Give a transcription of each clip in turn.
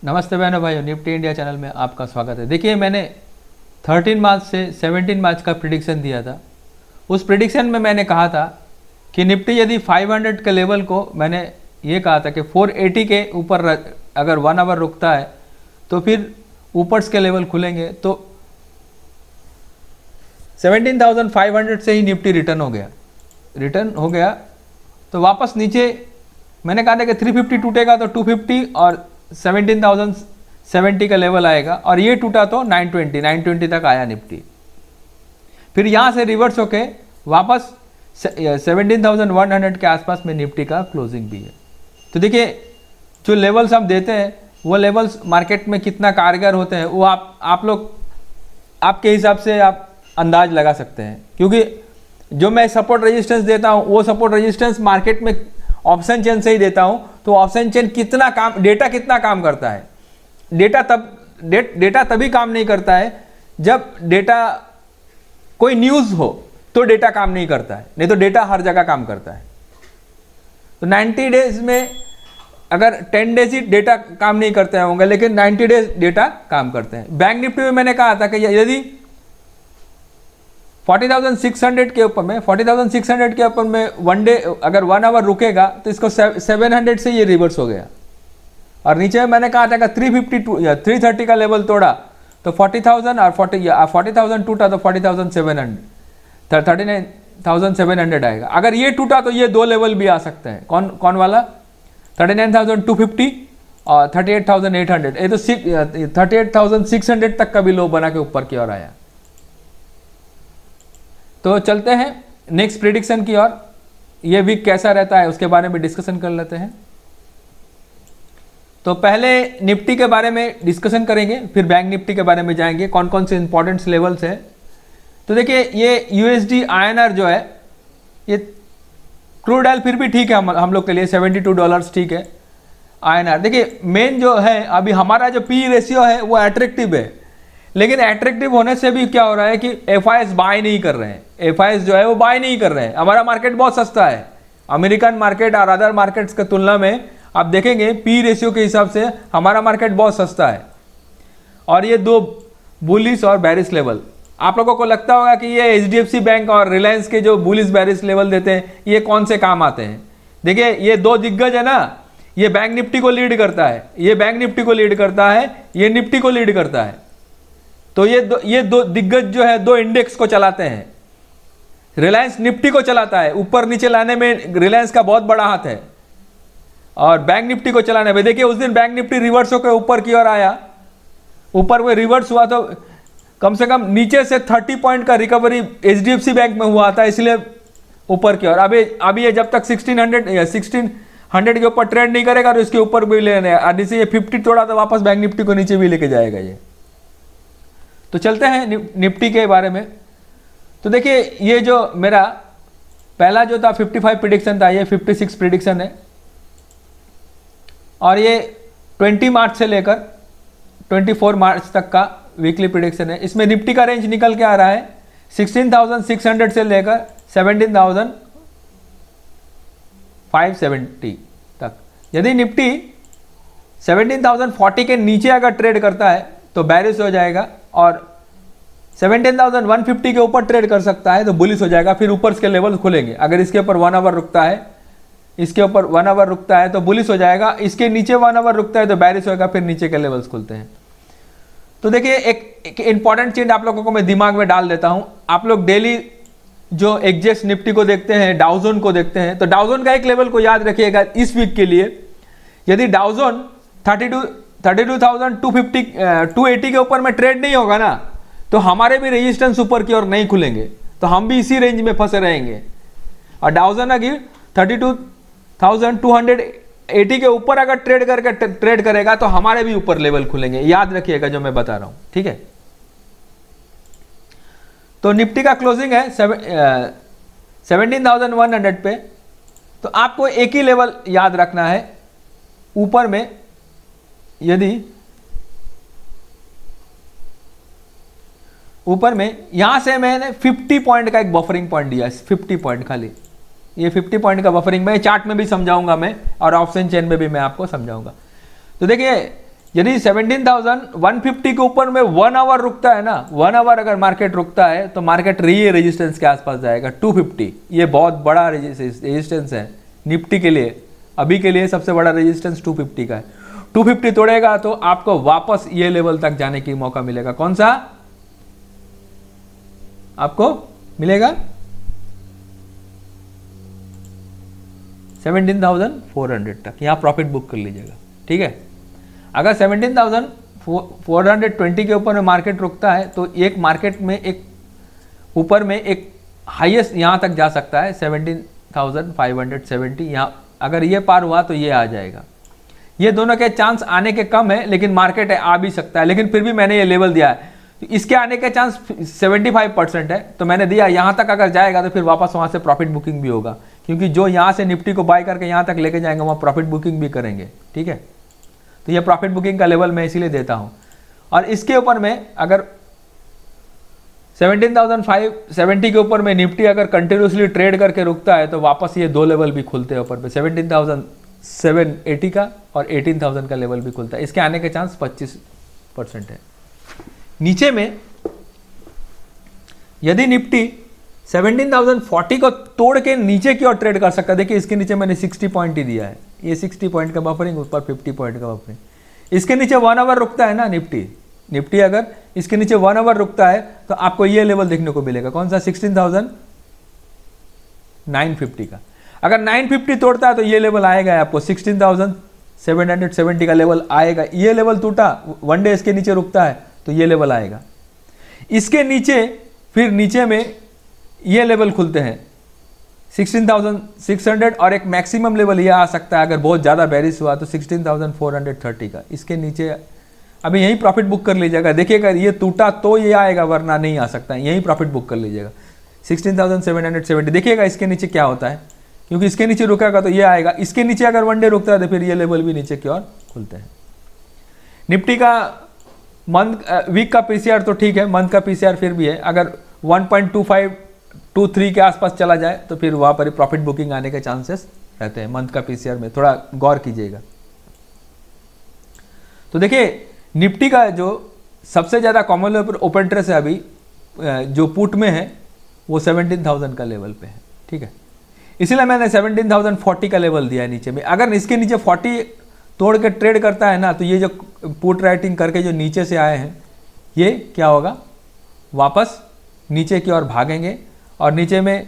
नमस्ते बहनों भाइयों, निफ्टी इंडिया चैनल में आपका स्वागत है। देखिए, मैंने 13 मार्च से 17 मार्च का प्रिडिक्शन दिया था। उस प्रिडिक्शन में मैंने कहा था कि निफ्टी यदि 500 के लेवल को, मैंने ये कहा था कि 480 के ऊपर अगर 1 आवर रुकता है तो फिर ऊपर्स के लेवल खुलेंगे। तो 17,500 से ही निफ्टी रिटर्न हो गया। तो वापस नीचे मैंने कहा था कि 350 टूटेगा तो 250 और 17,070 का लेवल आएगा, और ये टूटा तो 920 तक आया निफ्टी। फिर यहाँ से रिवर्स होके वापस 17,100 के आसपास में निफ्टी का क्लोजिंग भी है। तो देखिए, जो लेवल्स हम देते हैं वो लेवल्स मार्केट में कितना कारगर होते हैं वो आप लोग आपके हिसाब से आप अंदाज लगा सकते हैं। क्योंकि जो मैं सपोर्ट रेजिस्टेंस देता हूँ वो सपोर्ट रेजिस्टेंस मार्केट में ऑप्शन चेन से ही देता हूँ। तो ऑप्शन चेन डेटा कितना काम करता है, डेटा तभी काम नहीं करता है जब डेटा कोई न्यूज़ हो तो डेटा काम नहीं करता है, नहीं तो डेटा हर जगह काम करता है। तो 90 डेज में अगर 10 डेज ही डेटा काम नहीं करते होंगे, लेकिन 90 डेज डेटा काम करते हैं। बैंक निफ्टी में मैंने कहा था कि यदि 40,600 के ऊपर में वन डे अगर 1 आवर रुकेगा तो इसको 700 से ये रिवर्स हो गया। और नीचे में मैंने कहा था कि 352 या 330 का लेवल तोड़ा तो 40,000 और 40,000 टूटा तो 39,700 आएगा। अगर ये टूटा तो ये दो लेवल भी आ सकते हैं। कौन वाला? 39,250 और 38,800। ये तो 38,600 तक का भी लो बना के ऊपर की ओर आया। तो चलते हैं नेक्स्ट प्रिडिक्शन की ओर। ये वीक कैसा रहता है उसके बारे में डिस्कशन कर लेते हैं। तो पहले निफ्टी के बारे में डिस्कशन करेंगे, फिर बैंक निफ्टी के बारे में जाएंगे, कौन कौन से इंपॉर्टेंट लेवल्स हैं। तो देखिए, ये यूएसडी आईएनआर जो है, ये क्रूड ऑयल फिर भी ठीक है हम लोग के लिए, $72 ठीक है आईएनआर। देखिए, मेन जो है अभी हमारा जो पी रेशियो है वो अट्रैक्टिव है, लेकिन अट्रैक्टिव होने से भी क्या हो रहा है कि एफआईएस बाय नहीं कर रहे हैं। एफआईएस जो है वो बाय नहीं कर रहे हैं। हमारा मार्केट बहुत सस्ता है, अमेरिकन मार्केट और अदर मार्केट्स की तुलना में आप देखेंगे पी रेशियो के हिसाब से हमारा मार्केट बहुत सस्ता है। और ये दो बुलिश और बैरिश लेवल, आप लोगों को लगता होगा कि ये एचडीएफसी बैंक और रिलायंस के जो बुलिश बैरिश लेवल देते हैं ये कौन से काम आते हैं। देखिए, ये दो दिग्गज है ना, ये बैंक निफ्टी को लीड करता है, ये बैंक निफ्टी को लीड करता है, ये निफ्टी को लीड करता है। तो ये दो दिग्गज जो है दो इंडेक्स को चलाते हैं। रिलायंस निफ्टी को चलाता है, ऊपर नीचे लाने में रिलायंस का बहुत बड़ा हाथ है, और बैंक निफ्टी को चलाने में देखिए उस दिन बैंक निफ्टी रिवर्स होकर ऊपर की ओर आया। ऊपर में रिवर्स हुआ तो कम से कम नीचे से 30 पॉइंट का रिकवरी एचडीएफसी बैंक में हुआ था, इसलिए ऊपर की ओर। अभी ये जब तक 1600 के ऊपर ट्रेड नहीं करेगा तो इसके ऊपर भी लेने, जैसे ये 50 तोड़ा तो वापस बैंक निफ्टी को नीचे भी लेके जाएगा ये। तो चलते हैं निफ्टी के बारे में। तो देखिए, ये जो मेरा पहला जो था 55 प्रिडिक्शन था, ये 56 प्रिडिक्शन है, और ये 20 मार्च से लेकर 24 मार्च तक का वीकली प्रिडिक्शन है। इसमें निफ्टी का रेंज निकल के आ रहा है 16,600 से लेकर 17,570 तक। यदि निफ्टी 17,040 के नीचे अगर ट्रेड करता है तो बैरिश हो जाएगा, और 17,150 के ऊपर ट्रेड कर सकता है तो बुलिश हो जाएगा। फिर ऊपर के लेवल खुलेंगे। अगर इसके ऊपर 1 आवर रुकता है, इसके ऊपर 1 आवर रुकता है तो बुलिश हो जाएगा, इसके नीचे 1 आवर रुकता है तो बैरिश होगा, फिर नीचे के लेवल्स खुलते हैं। तो देखिए, एक इंपॉर्टेंट चीज आप लोगों को मैं दिमाग में डाल देता हूं। आप लोग डेली जो एग्जेक्ट निफ्टी को देखते हैं, डाउजोन को देखते हैं, तो डाउजोन का एक लेवल को याद रखिएगा इस वीक के लिए। यदि डाउजोन 32,280 के ऊपर में ट्रेड नहीं होगा ना, तो हमारे भी रेजिस्टेंस ऊपर की ओर नहीं खुलेंगे, तो हम भी इसी रेंज में फंसे रहेंगे। और डाउजन अगर 32,280 के ऊपर अगर ट्रेड करेगा तो हमारे भी ऊपर लेवल खुलेंगे। याद रखिएगा जो मैं बता रहा हूं, ठीक है। तो निफ्टी का क्लोजिंग है 17,100 पे। तो आपको एक ही लेवल याद रखना है ऊपर में। यदि ऊपर में यहां से मैंने 50 पॉइंट का एक बफरिंग पॉइंट दिया है, 50 पॉइंट खाली, ये 50 पॉइंट का बफरिंग मैं चार्ट में भी समझाऊंगा मैं, और ऑप्शन चेन में भी मैं आपको समझाऊंगा। तो देखिए, यदि 17,150 के ऊपर में 1 आवर रुकता है ना, 1 आवर अगर मार्केट रुकता है तो मार्केट ये रेजिस्टेंस के आसपास जाएगा 250। ये बहुत बड़ा रेजिस्टेंस है निफ्टी के लिए, अभी के लिए सबसे बड़ा रेजिस्टेंस 250 का है। 250 तोड़ेगा तो आपको वापस ये लेवल तक जाने की मौका मिलेगा। कौन सा आपको मिलेगा? 17,400 तक, यहां प्रॉफिट बुक कर लीजिएगा। ठीक है, अगर 17,420 के ऊपर में मार्केट रुकता है तो एक मार्केट में एक ऊपर में एक हाईएस्ट यहां तक जा सकता है 17,570। यहां अगर ये पार हुआ तो ये आ जाएगा। ये दोनों के चांस आने के कम है, लेकिन मार्केट है आ भी सकता है, लेकिन फिर भी मैंने ये लेवल दिया है तो इसके आने के चांस 75% है, तो मैंने दिया यहां तक अगर जाएगा तो फिर वापस वहां से प्रॉफिट बुकिंग भी होगा, क्योंकि जो यहां से निफ्टी को बाय करके यहां तक लेके जाएंगे वहां प्रॉफिट बुकिंग भी करेंगे। ठीक है, तो ये प्रॉफिट बुकिंग का लेवल मैं इसीलिए देता हूं। और इसके ऊपर में अगर 17,570 के ऊपर में निफ्टी अगर कंटिन्यूसली ट्रेड करके रुकता है तो वापस ये दो लेवल भी खुलते हैं ऊपर पे, 17,780 का और 18,000 का लेवल भी खुलता है। इसके आने के चांस 25% है। नीचे में यदि निफ्टी 17,040 को तोड़ के नीचे की ओर ट्रेड कर सकता है, देखिए इसके नीचे मैंने 60 पॉइंट ही दिया है, ये 60 पॉइंट का बफरिंग, ऊपर 50 पॉइंट का बफरिंग। इसके नीचे 1 आवर रुकता है ना निफ्टी अगर इसके नीचे 1 आवर रुकता है तो आपको ये लेवल देखने को मिलेगा। कौन सा? 16,950 का। अगर 950 तोड़ता है तो ये लेवल आएगा आपको 16,770 का लेवल आएगा। ये लेवल टूटा, 1 डे इसके नीचे रुकता है तो ये लेवल आएगा। इसके नीचे फिर नीचे में ये लेवल खुलते हैं 16,600 और एक मैक्सिमम लेवल ये आ सकता है अगर बहुत ज़्यादा बेरिश हुआ तो 16,430 का। इसके नीचे अभी यहीं प्रॉफिट बुक कर लीजिएगा। देखिएगा ये टूटा तो ये आएगा, वरना नहीं आ सकता है, यहीं प्रॉफिट बुक कर लीजिएगा 16,770। देखिएगा इसके नीचे क्या होता है, क्योंकि इसके नीचे रुकेगा तो ये आएगा। इसके नीचे अगर 1 डे रुकता है तो फिर ये लेवल भी नीचे की ओर खुलते हैं। निफ्टी का वीक का पीसीआर तो ठीक है, मंथ का पीसीआर फिर भी है। अगर 1.2523 के आसपास चला जाए तो फिर वहां पर प्रॉफिट बुकिंग आने के चांसेस रहते हैं। मंथ का पीसीआर में थोड़ा गौर कीजिएगा। तो देखिए निफ्टी का जो सबसे ज़्यादा कॉमन ओपन इंटरेस्ट है अभी जो पुट में है वो 17,000 का लेवल पे है। ठीक है, इसलिए मैंने 17,040 का लेवल दिया है नीचे में। अगर इसके नीचे 40 तोड़ के ट्रेड करता है ना तो ये जो पुट राइटिंग करके जो नीचे से आए हैं ये क्या होगा, वापस नीचे की ओर भागेंगे और नीचे में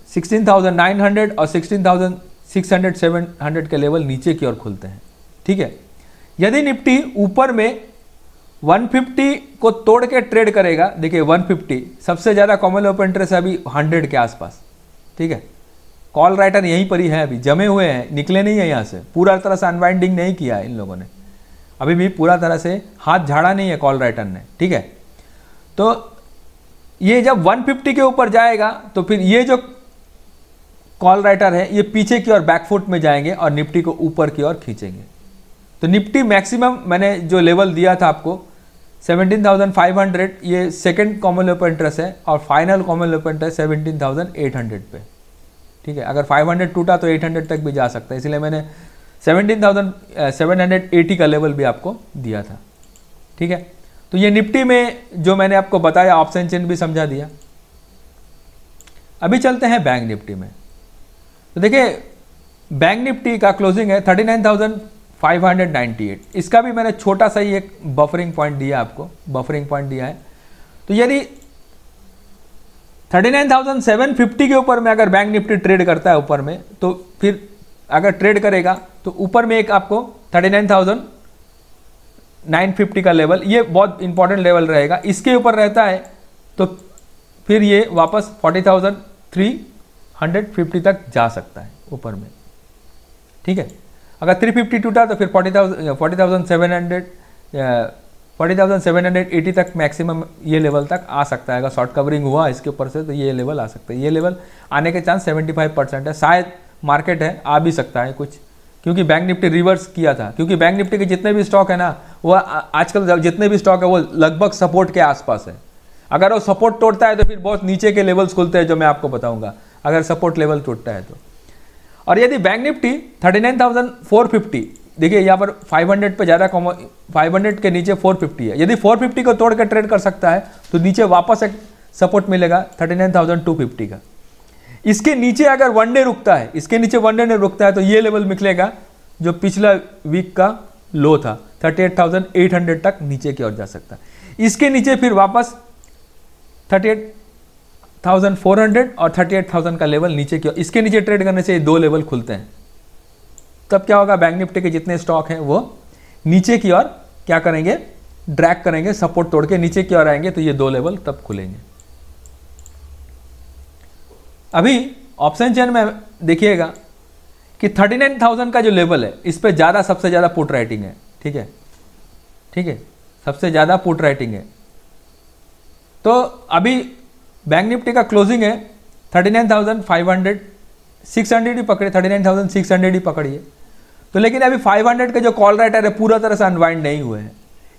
16,900 और 16,600 700 के लेवल नीचे की ओर खुलते हैं। ठीक है, यदि निफ्टी ऊपर में 150 को तोड़ के ट्रेड करेगा, देखिए 150 सबसे ज़्यादा कॉमन ओपन इंटरेस्ट है अभी 100 के आसपास। ठीक है, कॉल राइटर यहीं पर ही है, अभी जमे हुए हैं, निकले नहीं है यहाँ से, पूरा तरह से अनवाइंडिंग नहीं किया है इन लोगों ने, अभी भी पूरा तरह से हाथ झाड़ा नहीं है कॉल राइटर ने। ठीक है, तो ये जब 150 के ऊपर जाएगा तो फिर ये जो कॉल राइटर है ये पीछे की ओर बैकफुट में जाएंगे और निफ्टी को ऊपर की ओर खींचेंगे। तो निफ्टी मैक्सिमम मैंने जो लेवल दिया था आपको 17,500, ये सेकंड कॉमन ओपन इंटरेस्ट है और फाइनल कॉमन ओपन इंटरेस्ट 17,800 पे। ठीक है, अगर 500 टूटा तो 800 तक भी जा सकता है, इसलिए मैंने 17,780 का लेवल भी आपको दिया था। ठीक है, तो ये निफ्टी में जो मैंने आपको बताया ऑप्शन चेन भी समझा दिया। अभी चलते हैं बैंक निफ्टी में। तो देखिए बैंक निफ्टी का क्लोजिंग है 39,598। इसका भी मैंने छोटा सा ही एक बफरिंग पॉइंट दिया आपको, बफरिंग पॉइंट दिया है। तो यदि 39,750 के ऊपर में अगर बैंक निफ्टी ट्रेड करता है ऊपर में, तो फिर अगर ट्रेड करेगा तो ऊपर में एक आपको 39,950 का लेवल, ये बहुत इंपॉर्टेंट लेवल रहेगा। इसके ऊपर रहता है तो फिर ये वापस 40,350 तक जा सकता है ऊपर में। ठीक है, अगर 350 टूटा तो फिर 40,780 तक मैक्सिमम ये लेवल तक आ सकता है। अगर शॉर्ट कवरिंग हुआ इसके ऊपर से तो ये लेवल आ सकता है। ये लेवल आने के चांस 75% है, शायद मार्केट है आ भी सकता है कुछ, क्योंकि बैंक निफ्टी रिवर्स किया था। क्योंकि बैंक निफ्टी के जितने भी स्टॉक है ना, वो आजकल जितने भी स्टॉक है वो लगभग सपोर्ट के आसपास है। अगर वो सपोर्ट तोड़ता है तो फिर बहुत नीचे के लेवल्स खुलते हैं, जो मैं आपको बताऊंगा अगर सपोर्ट लेवल टूटता है तो। और यदि बैंक निफ्टी 39,450 देखिए यहाँ पर 500 पे ज़्यादा 500 के नीचे 450 है। यदि 450 को तोड़ के ट्रेड कर सकता है तो नीचे वापस एक सपोर्ट मिलेगा 39,250 का। इसके नीचे अगर वन डे रुकता है, इसके नीचे वन डे रुकता है तो ये लेवल निकलेगा जो पिछला वीक का लो था 38,800 तक नीचे की ओर जा सकता है। इसके नीचे फिर वापस 38,400 और 38,000 का लेवल नीचे की ओर, इसके नीचे ट्रेड करने से ये दो लेवल खुलते हैं। तब क्या होगा, बैंक निफ्टी के जितने स्टॉक हैं वो नीचे की ओर क्या करेंगे, ड्रैग करेंगे, सपोर्ट तोड़ के नीचे की ओर आएंगे, तो ये दो लेवल तब खुलेंगे। अभी ऑप्शन चेन में देखिएगा कि 39,000 का जो लेवल है इस पे ज़्यादा, सबसे ज़्यादा पुट राइटिंग है। ठीक है, ठीक है, सबसे ज़्यादा पुट राइटिंग है। तो अभी बैंक निफ्टी का क्लोजिंग है 39,500, 600 ही पकड़े, 39,600 ही पकड़िए। तो लेकिन अभी 500 के जो कॉल राइटर है पूरा तरह से अनवाइंड नहीं हुए हैं।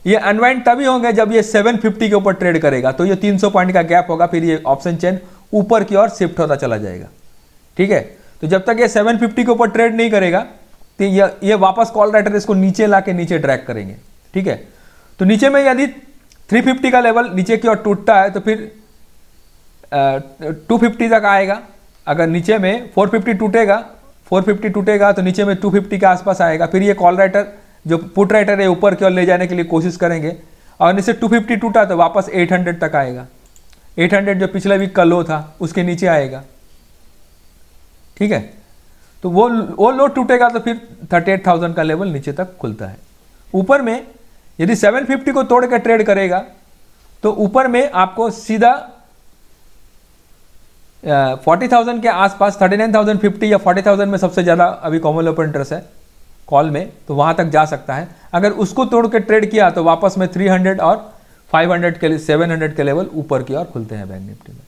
ये अनवाइंड तभी होंगे जब ये 750 के ऊपर ट्रेड करेगा, तो ये 300 पॉइंट का गैप होगा, फिर ये ऑप्शन चेन ऊपर की ओर शिफ्ट होता चला जाएगा। ठीक है, तो जब तक ये 750 के ऊपर ट्रेड नहीं करेगा तो ये वापस कॉल राइटर इसको नीचे ला के नीचे ड्रैग करेंगे। ठीक है, तो नीचे में यदि 350 का लेवल नीचे की ओर टूटता है तो फिर 250 तक आएगा। अगर नीचे में 450 टूटेगा तो नीचे में 250 के आसपास आएगा। फिर ये कॉल राइटर जो पुट राइटर है ऊपर की ओर ले जाने के लिए कोशिश करेंगे, और नीचे 250 टूटा तो वापस 800 तक आएगा। 800 जो पिछले वीक का लो था उसके नीचे आएगा। ठीक है, तो वो लो टूटेगा तो फिर 38,000 का लेवल नीचे तक खुलता है। ऊपर में यदि 750 को तोड़ के ट्रेड करेगा तो ऊपर में आपको सीधा 40,000 के आसपास, 39,050 या 40,000 में सबसे ज़्यादा अभी कॉमन ओपन इंटरेस्ट है कॉल में, तो वहाँ तक जा सकता है। अगर उसको तोड़ के ट्रेड किया तो वापस में 300 और 500 के लिए 700 के लेवल ऊपर की ओर खुलते हैं बैंक निफ्टी में।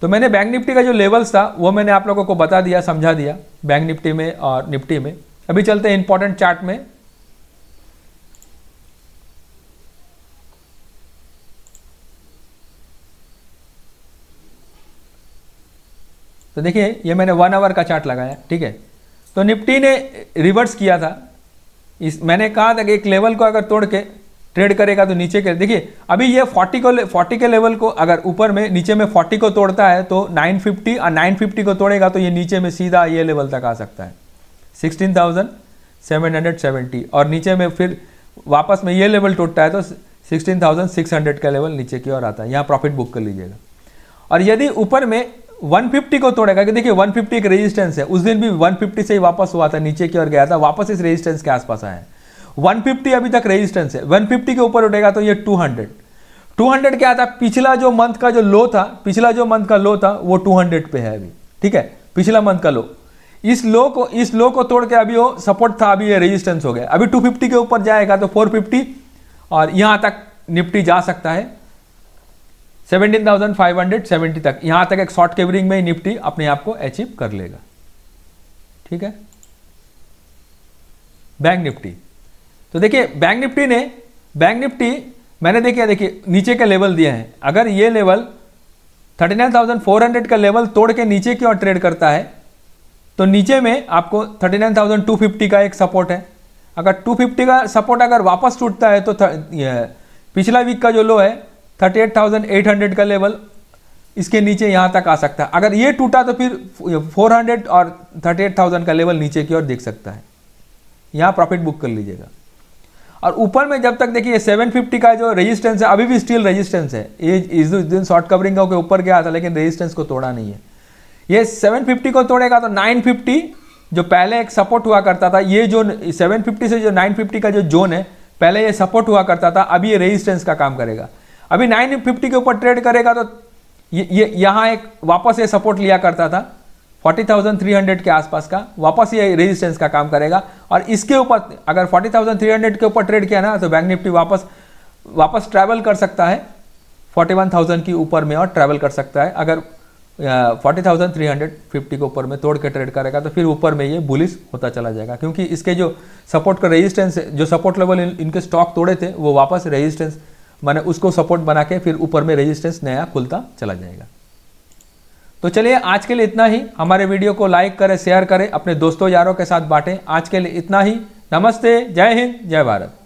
तो मैंने बैंक निफ्टी का जो लेवल्स था वो मैंने आप लोगों को बता दिया, समझा दिया बैंक निफ्टी में और निफ्टी में। अभी चलते हैं इंपॉर्टेंट चार्ट में। तो देखिए ये मैंने 1 आवर का चार्ट लगाया। ठीक है, तो निफ्टी ने रिवर्स किया था। मैंने कहा था कि एक लेवल को अगर तोड़ के ट्रेड करेगा तो नीचे के, देखिए अभी ये 40 के लेवल को अगर ऊपर में नीचे में 40 को तोड़ता है तो 950, और 950 को तोड़ेगा तो ये नीचे में सीधा ये लेवल तक आ सकता है 16,770, और नीचे में फिर वापस में ये लेवल टूटता है तो 16,600 का लेवल नीचे की ओर आता है। यहाँ प्रॉफिट बुक कर लीजिएगा। और यदि ऊपर में 150 को तोड़ेगा, कि देखिए 150 एक रेजिस्टेंस है, उस दिन भी 150 से ही वापस हुआ था, नीचे की ओर गया था, वापस इस रेजिस्टेंस के आसपास आया है। 150 अभी तक रेजिस्टेंस है, 150 के ऊपर उठेगा तो ये 200 क्या था, पिछला जो मंथ का जो लो था, पिछला जो मंथ का लो था वो 200 पे है अभी। ठीक है, पिछला मंथ का लो, इस लो को तोड़ के अभी वो सपोर्ट था, अभी ये रेजिस्टेंस हो गया। अभी 250 के ऊपर जाएगा तो 450 और यहां तक निफ्टी जा सकता है 17,570 तक। यहां तक एक शॉर्ट कवरिंग में ही निफ्टी अपने आप को अचीव कर लेगा। ठीक है, बैंक निफ्टी, तो देखिए बैंक निफ्टी मैंने देखिए नीचे के लेवल दिए हैं। अगर ये लेवल 39,400 का लेवल तोड़ के नीचे की ओर ट्रेड करता है तो नीचे में आपको 39,250 का एक सपोर्ट है। अगर 250 का सपोर्ट अगर वापस टूटता है तो पिछला वीक का जो लो है 38,800 का लेवल, इसके नीचे यहां तक आ सकता है। अगर ये टूटा तो फिर 400 और 38,000 का लेवल नीचे की ओर देख सकता है। यहां प्रॉफिट बुक कर लीजिएगा। और ऊपर में जब तक देखिए 750 का जो रेजिस्टेंस है अभी भी स्टिल रेजिस्टेंस है। ये इस दिन शॉर्ट कवरिंग होकर ऊपर गया था लेकिन रेजिस्टेंस को तोड़ा नहीं है। ये 750 को तोड़ेगा तो 950 जो पहले एक सपोर्ट हुआ करता था, ये जो 750 से जो 950 का जो जोन है पहले ये सपोर्ट हुआ करता था, अभी ये रेजिस्टेंस का काम करेगा। अभी 950 के ऊपर ट्रेड करेगा तो ये यहाँ एक वापस ये सपोर्ट लिया करता था 40,300 के आसपास का, वापस ये रेजिस्टेंस का काम करेगा। और इसके ऊपर अगर 40,300 के ऊपर ट्रेड किया ना तो बैंक निफ्टी वापस ट्रैवल कर सकता है 41,000 की ऊपर में और ट्रैवल कर सकता है। अगर 40,350 के ऊपर में तोड़ के ट्रेड करेगा तो फिर ऊपर में ये बुलिश होता चला जाएगा, क्योंकि इसके जो सपोर्ट का रेजिस्टेंस जो सपोर्ट लेवल इनके स्टॉक तोड़े थे वो वापस रेजिस्टेंस माने उसको सपोर्ट बना के फिर ऊपर में रेजिस्टेंस नया खुलता चला जाएगा। तो चलिए आज के लिए इतना ही। हमारे वीडियो को लाइक करें, शेयर करें, अपने दोस्तों यारों के साथ बांटें। आज के लिए इतना ही। नमस्ते, जय हिंद, जय भारत।